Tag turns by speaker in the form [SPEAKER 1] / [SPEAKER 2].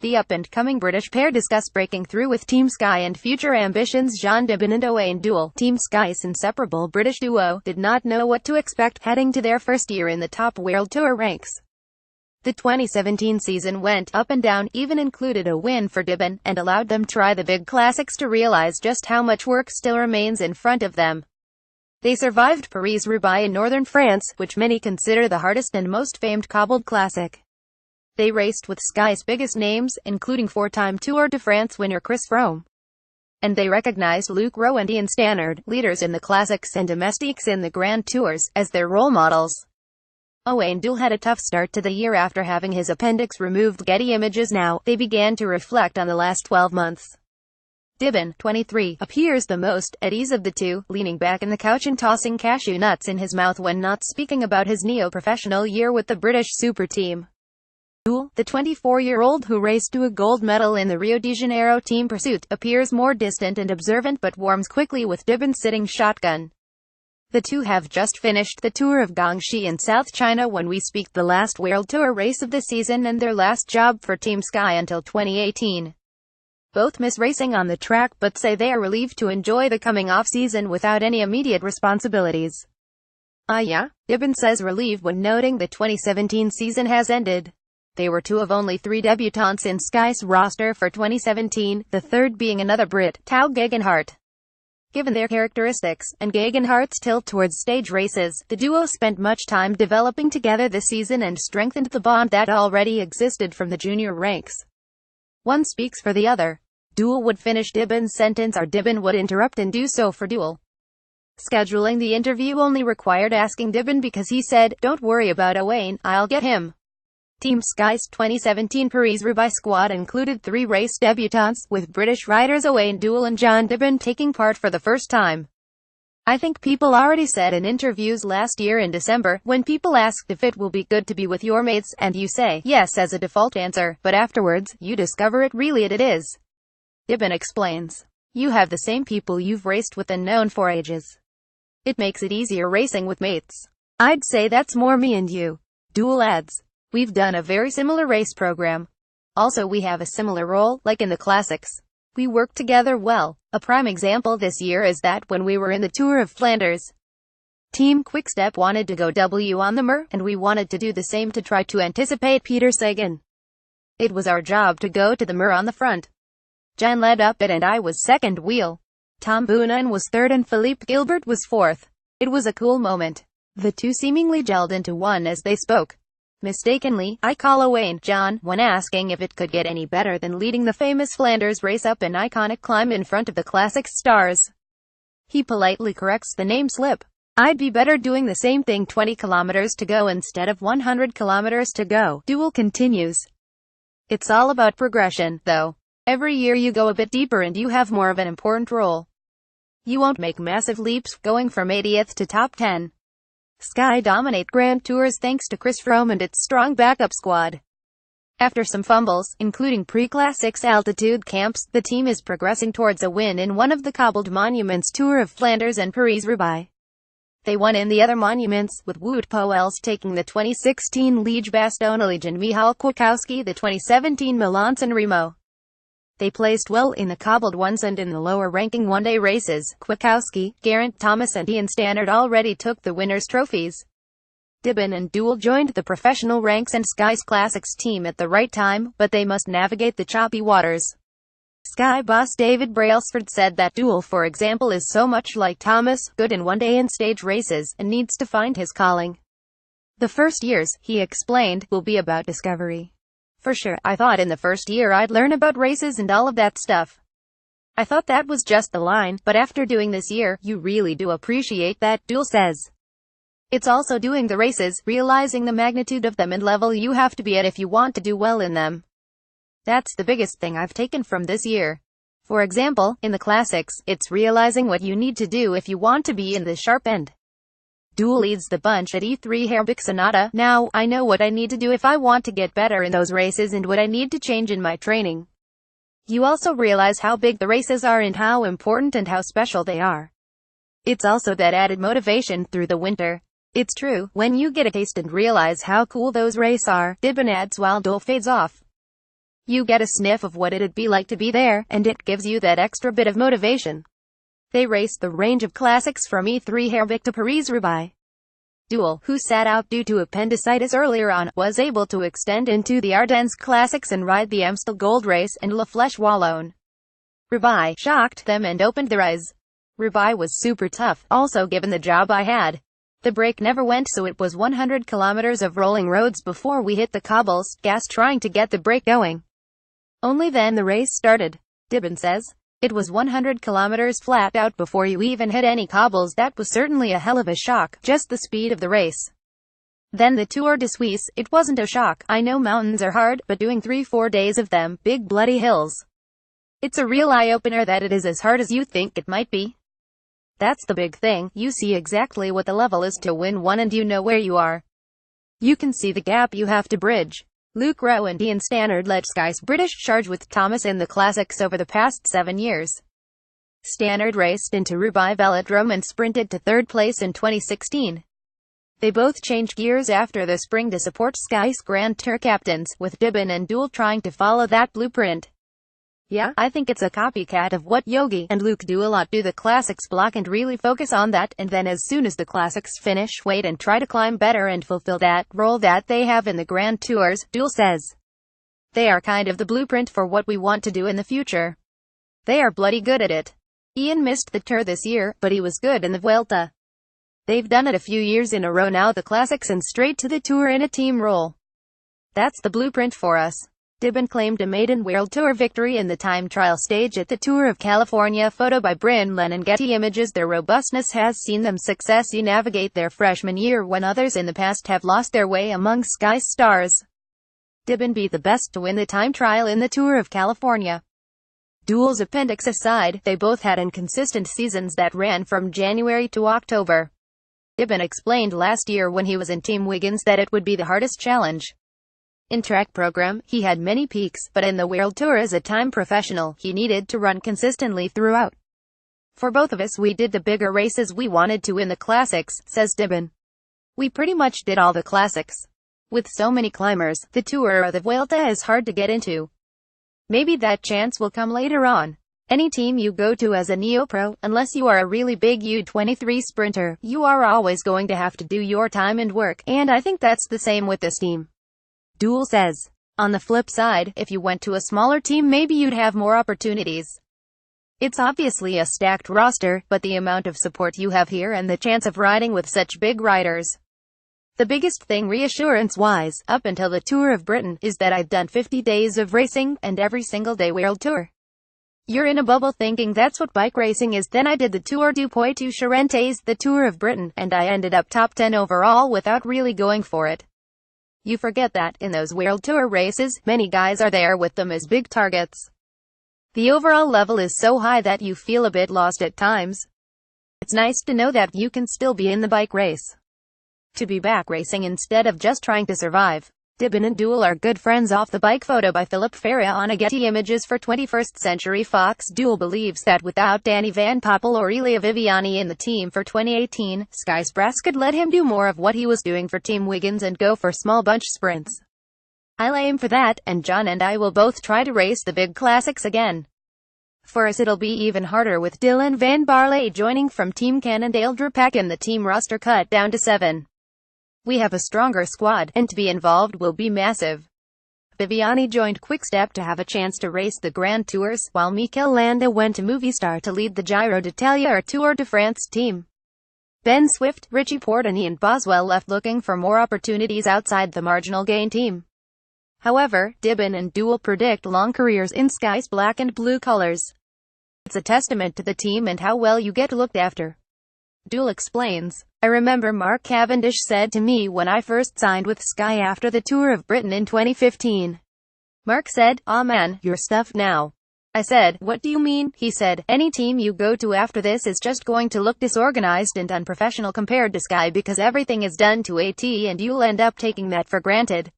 [SPEAKER 1] The up-and-coming British pair discuss breaking through with Team Sky and future ambitions. Dibben and Owain Doull, Team Sky's inseparable British duo, did not know what to expect heading to their first year in the top World Tour ranks. The 2017 season went up and down, even included a win for Dibben, and allowed them try the big classics to realize just how much work still remains in front of them. They survived Paris-Roubaix in northern France, which many consider the hardest and most famed cobbled classic. They raced with Sky's biggest names, including four-time Tour de France winner Chris Froome. And they recognized Luke Rowe and Ian Stannard, leaders in the classics and domestiques in the Grand Tours, as their role models. Owain Doull had a tough start to the year after having his appendix removed. Getty Images. Now, they began to reflect on the last 12 months. Dibben, 23, appears the most at ease of the two, leaning back in the couch and tossing cashew nuts in his mouth when not speaking about his neo-professional year with the British super team. Doull, the 24-year-old who raced to a gold medal in the Rio de Janeiro team pursuit, appears more distant and observant but warms quickly with Dibben sitting shotgun. The two have just finished the Tour of Guangxi in South China when we speak, the last World Tour race of the season and their last job for Team Sky until 2018. Both miss racing on the track but say they are relieved to enjoy the coming off-season without any immediate responsibilities. Yeah, Dibben says, relieved when noting the 2017 season has ended. They were two of only three debutants in Sky's roster for 2017, the third being another Brit, Tao Geoghegan. Given their characteristics, and Geoghegan's tilt towards stage races, the duo spent much time developing together this season and strengthened the bond that already existed from the junior ranks. One speaks for the other. Doull would finish Dibben's sentence or Dibben would interrupt and do so for Doull. Scheduling the interview only required asking Dibben because he said, "Don't worry about Owain, I'll get him." Team Sky's 2017 Paris-Roubaix squad included three race debutants, with British riders Owain Doull and Dibben taking part for the first time. "I think people already said in interviews last year in December, when people asked if it will be good to be with your mates, and you say yes as a default answer, but afterwards, you discover it is." Dibben explains. "You have the same people you've raced with and known for ages. It makes it easier racing with mates. I'd say that's more me and you." Doull adds, "We've done a very similar race program. Also we have a similar role, like in the classics. We work together well. A prime example this year is that when we were in the Tour of Flanders, Team Quickstep wanted to go W on the Mur, and we wanted to do the same to try to anticipate Peter Sagan. It was our job to go to the Mur on the front. Jan led up it and I was second wheel. Tom Boonen was third and Philippe Gilbert was fourth. It was a cool moment." The two seemingly gelled into one as they spoke. Mistakenly, I call Owain John when asking if it could get any better than leading the famous Flanders race up an iconic climb in front of the classic stars. He politely corrects the name slip. "I'd be better doing the same thing 20 kilometers to go instead of 100 kilometers to go." Doull continues. "It's all about progression, though. Every year you go a bit deeper and you have more of an important role. You won't make massive leaps, going from 80th to top 10. Sky dominate Grand Tours thanks to Chris Froome and its strong backup squad. After some fumbles, including pre-classics altitude camps, the team is progressing towards a win in one of the cobbled monuments, Tour of Flanders and Paris-Roubaix. They won in the other monuments, with Wout Poels taking the 2016 Liège-Bastogne-Liège and Michał Kwiatkowski the 2017 Milan-San Remo. They placed well in the cobbled ones and in the lower-ranking one-day races. Kwiatkowski, Geraint Thomas and Ian Stannard already took the winners' trophies. Dibben and Doull joined the professional ranks and Sky's Classics team at the right time, but they must navigate the choppy waters. Sky boss David Brailsford said that Doull, for example, is so much like Thomas, good in one-day and stage races, and needs to find his calling. "The first years," he explained, "will be about discovery. For sure, I thought in the first year I'd learn about races and all of that stuff. I thought that was just the line, but after doing this year, you really do appreciate that," Doull says. "It's also doing the races, realizing the magnitude of them and level you have to be at if you want to do well in them. That's the biggest thing I've taken from this year. For example, in the classics, it's realizing what you need to do if you want to be in the sharp end. Doull leads the bunch at E3 Herbic Sonata. Now, I know what I need to do if I want to get better in those races and what I need to change in my training. You also realize how big the races are and how important and how special they are. It's also that added motivation through the winter. It's true, when you get a taste and realize how cool those races are," Dibben adds while Doull fades off. You get a sniff of what it'd be like to be there, and it gives you that extra bit of motivation. They raced the range of classics from E3 to ParisRoubaix. Doull, who sat out due to appendicitis earlier on, was able to extend into the Ardennes Classics and ride the Amstel Gold Race and La Flèche Wallonne. Roubaix shocked them and opened their eyes. Roubaix was super tough, also given the job I had. The brake never went, so it was 100 kilometers of rolling roads before we hit the cobbles, gas trying to get the brake going. Only then the race started. Dibben says, "It was 100 kilometers flat out before you even hit any cobbles. That was certainly a hell of a shock, just the speed of the race. Then the Tour de Suisse, it wasn't a shock. I know mountains are hard, but doing 3-4 days of them, big bloody hills. It's a real eye-opener that it is as hard as you think it might be. That's the big thing, you see exactly what the level is to win one and you know where you are. You can see the gap you have to bridge." Luke Rowe and Ian Stannard led Sky's British charge with Thomas in the classics over the past 7 years. Stannard raced into Roubaix Velodrome and sprinted to third place in 2016. They both changed gears after the spring to support Sky's Grand Tour captains, with Dibben and Doull trying to follow that blueprint. "Yeah, I think it's a copycat of what Yogi and Luke do a lot, do the classics block and really focus on that, and then as soon as the classics finish, wait and try to climb better and fulfill that role that they have in the Grand Tours," Doull says. "They are kind of the blueprint for what we want to do in the future. They are bloody good at it." Ian missed the Tour this year, but he was good in the Vuelta. "They've done it a few years in a row now, the classics and straight to the Tour in a team role. That's the blueprint for us." Dibben claimed a maiden World Tour victory in the time trial stage at the Tour of California. Photo by Bryn Lennon. Getty Images. Their robustness has seen them successfully navigate their freshman year when others in the past have lost their way among Sky's stars. Dibben be the best to win the time trial in the Tour of California. Doull's appendix aside, they both had inconsistent seasons that ran from January to October. Dibben explained last year when he was in Team Wiggins that it would be the hardest challenge. In track program, he had many peaks, but in the World Tour as a time professional, he needed to run consistently throughout. "For both of us, we did the bigger races we wanted to in the classics," says Dibben. "We pretty much did all the classics. With so many climbers, the Tour or the Vuelta is hard to get into. Maybe that chance will come later on. Any team you go to as a neo-pro, unless you are a really big U23 sprinter, you are always going to have to do your time and work, and I think that's the same with this team." Doull says, "On the flip side, if you went to a smaller team maybe you'd have more opportunities. It's obviously a stacked roster, but the amount of support you have here and the chance of riding with such big riders. The biggest thing reassurance-wise, up until the Tour of Britain, is that I've done 50 days of racing, and every single day World Tour. You're in a bubble thinking that's what bike racing is. Then I did the Tour du Poitou-Charentes, the Tour of Britain, and I ended up top 10 overall without really going for it. You forget that, in those World Tour races, many guys are there with them as big targets. The overall level is so high that you feel a bit lost at times. It's nice to know that you can still be in the bike race. To be back racing instead of just trying to survive." Dibben and Doull are good friends off the bike. Photo by Philip Ferreira on a Getty Images for 21st Century Fox. Doull believes that without Danny Van Poppel or Elia Viviani in the team for 2018, Sky's brass could let him do more of what he was doing for Team Wiggins and go for small bunch sprints. "I'll aim for that, and John and I will both try to race the big classics again. For us it'll be even harder with Dylan Van Barle joining from Team Cannondale Drapac and the team roster cut down to 7. We have a stronger squad, and to be involved will be massive." Viviani joined Quick-Step to have a chance to race the Grand Tours, while Mikel Landa went to Movistar to lead the Giro d'Italia or Tour de France team. Ben Swift, Richie Porte and Ian Boswell left looking for more opportunities outside the marginal gain team. However, Dibben and Doull predict long careers in Sky's black and blue colors. "It's a testament to the team and how well you get looked after." Doull explains, "I remember Mark Cavendish said to me when I first signed with Sky after the Tour of Britain in 2015. Mark said, 'Aw man, you're stuffed now.' I said, 'What do you mean?' He said, 'Any team you go to after this is just going to look disorganized and unprofessional compared to Sky because everything is done to a T and you'll end up taking that for granted.'